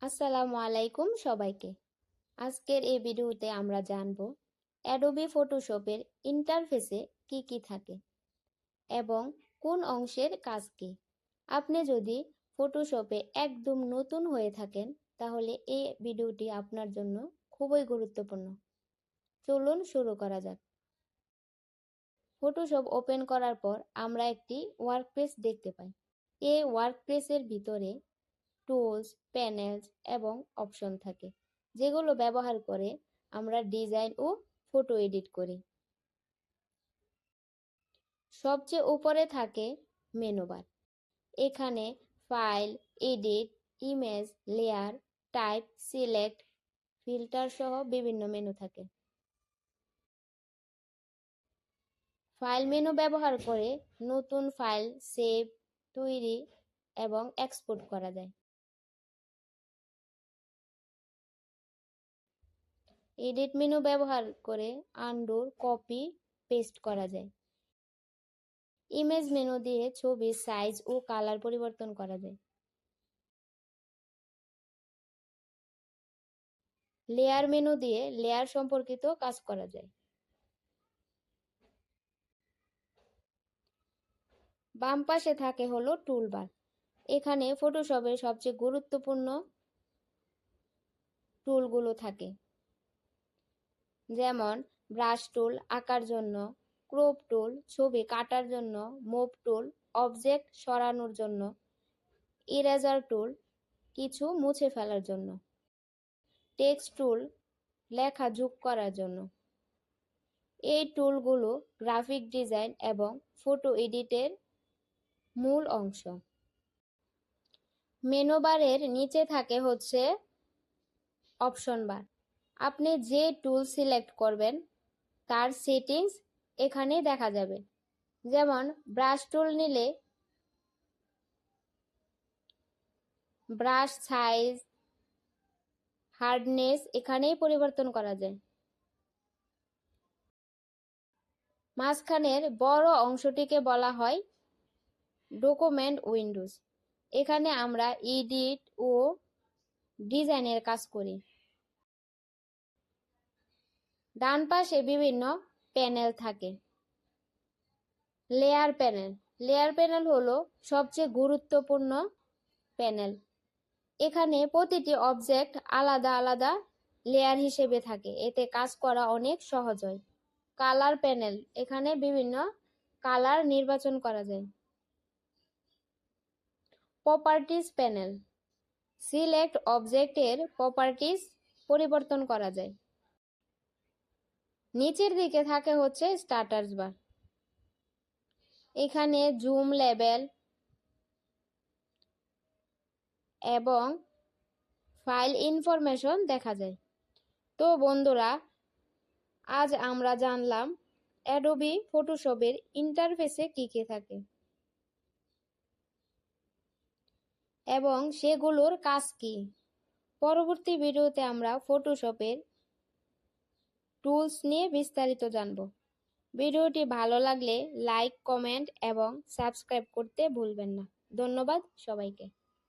আসসালামু আলাইকুম সবাইকে। আজকের এই ভিডিওতে আমরা জানব অ্যাডোবি ফটোশপের ইন্টারফেসে কি থাকে এবং কোন অংশের কাজ কি। আপনি যদি ফটোশপে একদম নতুন হয়ে থাকেন তাহলে এই ভিডিওটি আপনার জন্য খুবই গুরুত্বপূর্ণ। চলুন শুরু করা যাক। ফটোশপ ওপেন করার পর আমরা একটি ওয়ার্কস্পেস দেখতে পাই। এই ওয়ার্কস্পেসের ভিতরে টুলস, প্যানেলস এবং অপশন থাকে, যেগুলো ব্যবহার করে আমরা ডিজাইন ও ফটো এডিট করি। সবচেয়ে উপরে থাকে মেনু বার। এখানে file, edit, image, layer, type, select, filter সহ বিভিন্ন মেনু থাকে। ফাইল মেনু ব্যবহার করে নতুন ফাইল সেভ, তৈরি এবং এক্সপোর্ট করা যায়। এডিট মেনু ব্যবহার করে আনডু, কপি, পেস্ট করা যায়। ইমেজ মেনু দিয়ে ছবির সাইজ ও কালার পরিবর্তন করা যায়। লেয়ার মেনু দিয়ে লেয়ার সম্পর্কিত কাজ করা যায়। বাম পাশে থাকে হলো টুলবার। এখানে ফটোশপের সবচেয়ে গুরুত্বপূর্ণ টুলগুলো থাকে, যেমন ব্রাশ টুল আঁকার জন্য, ক্রপ টুল ছবি কাটার জন্য, মুভ টুল অবজেক্ট সরানোর জন্য, ইরেজার টুল কিছু মুছে ফেলার জন্য, টেক্সট টুল লেখা যোগ করার জন্য। এই টুলগুলো গ্রাফিক ডিজাইন এবং ফটো এডিটের মূল অংশ। মেনু বারের নিচে থাকে হচ্ছে অপশন বার। আপনি যে টুল সিলেক্ট করবেন তার সেটিংস এখানে দেখা যাবে। যেমন ব্রাশ টুল নিলে ব্রাশ সাইজ, হার্ডনেস এখানেই পরিবর্তন করা যায়। মাঝখানের বড় অংশটিকে বলা হয় ডকুমেন্ট উইন্ডোজ। এখানে আমরা এডিট ও ডিজাইনের কাজ করি। ডান পাশে বিভিন্ন প্যানেল থাকে। Layer panel. লেয়ার প্যানেল হলো সবচেয়ে গুরুত্বপূর্ণ প্যানেল। এখানে প্রতিটি অবজেক্ট আলাদা আলাদা লেয়ার হিসেবে থাকে, এতে কাজ করা অনেক সহজ হয়। Colour panel. এখানে বিভিন্ন কালার নির্বাচন করা যায়। Properties panel. সিলেক্ট অবজেক্টের প্রপার্টিজ পরিবর্তন করা যায়। নিচের দিকে থাকে হচ্ছে স্ট্যাটাস বার। এখানে জুম লেভেল এবং ফাইল ইনফরমেশন দেখা যায়। তো বন্ধুরা, আজ আমরা জানলাম অ্যাডোবি ফটোশপের ইন্টারফেসে কি থাকে এবং সেগুলোর কাজ কি। পরবর্তী ভিডিওতে আমরা ফটোশপের টুলস নিয়ে বিস্তারিত জানব। ভিডিওটি ভালো লাগলে লাইক, কমেন্ট এবং সাবস্ক্রাইব করতে ভুলবেন না। ধন্যবাদ সবাইকে।